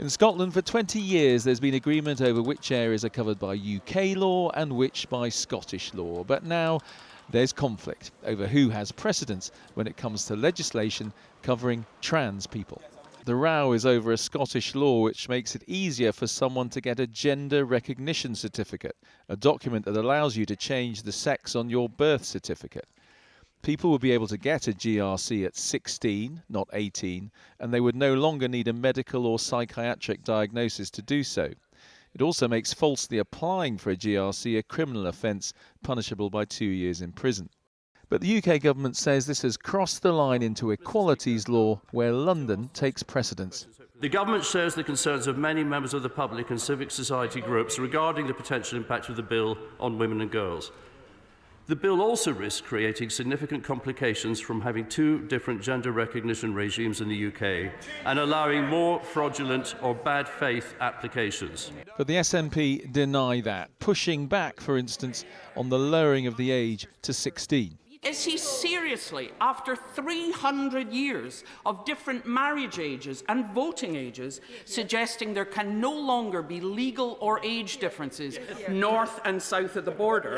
In Scotland, for 20 years, there's been agreement over which areas are covered by UK law and which by Scottish law. But now there's conflict over who has precedence when it comes to legislation covering trans people. The row is over a Scottish law which makes it easier for someone to get a gender recognition certificate, a document that allows you to change the sex on your birth certificate. People will be able to get a GRC at 16, not 18, and they would no longer need a medical or psychiatric diagnosis to do so. It also makes falsely applying for a GRC a criminal offence, punishable by 2 years in prison. But the UK government says this has crossed the line into equalities law, where London takes precedence. The government shares the concerns of many members of the public and civic society groups regarding the potential impact of the bill on women and girls. The bill also risks creating significant complications from having two different gender recognition regimes in the UK and allowing more fraudulent or bad faith applications. But the SNP deny that, pushing back, for instance, on the lowering of the age to 16. Is he seriously, after 300 years of different marriage ages and voting ages, suggesting there can no longer be legal or age differences north and south of the border?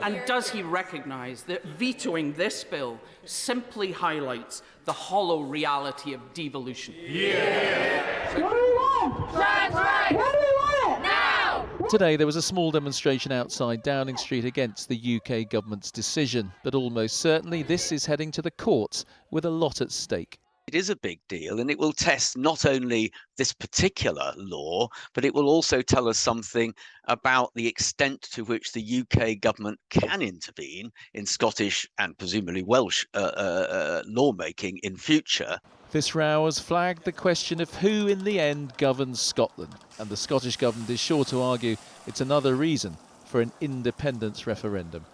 And does he recognise that vetoing this bill simply highlights the hollow reality of devolution? What do we want? Trans rights! What do we want? Now! Today there was a small demonstration outside Downing Street against the UK government's decision, but almost certainly this is heading to the courts with a lot at stake. It is a big deal, and it will test not only this particular law, but it will also tell us something about the extent to which the UK government can intervene in Scottish and presumably Welsh lawmaking in future. This row has flagged the question of who in the end governs Scotland, and the Scottish government is sure to argue it's another reason for an independence referendum.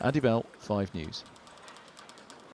Andy Bell, 5 News.